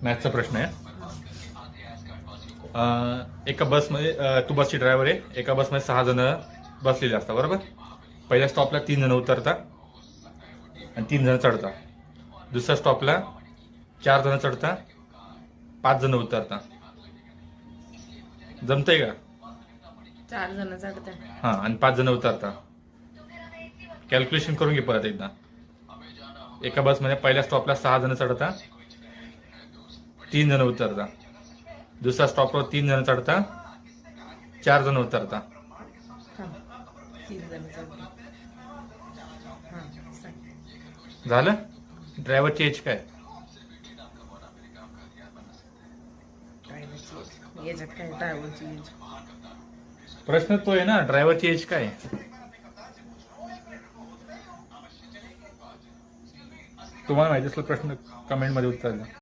मॅथचा प्रश्न आहे. एका बसमध्ये तू बसची ड्रायव्हर आहे. एका बसमध्ये 6 जण बसलेले असतात, बरोबर. पहिल्या स्टॉपला 3 जण उतरतात आणि 3 जण चढतात. दुसऱ्या स्टॉपला 4 जण चढतात, 5 जण उतरतात. जमतंय का? 4 जण चढतात. हां, आणि 5 जण उतरतात. कॅल्क्युलेशन करून घे परत एकदा. एका बसमध्ये पहिल्या स्टॉपला 6 जण चढतात, 3 जण उतरतात. दुसऱ्या स्टॉपवर 3 जण चढतात, 4 जण उतरतात. 3 जण चढतात. हां, सांग. झालं? ड्रायव्हरची एज काय? ड्रायव्हरची याच्यात काय ड्रायव्हरची एज? प्रश्न तो आहे ना, ड्रायव्हरची एज काय? तुम्हाला माहिती असलं प्रश्न कमेंटमध्ये उत्तर द्या.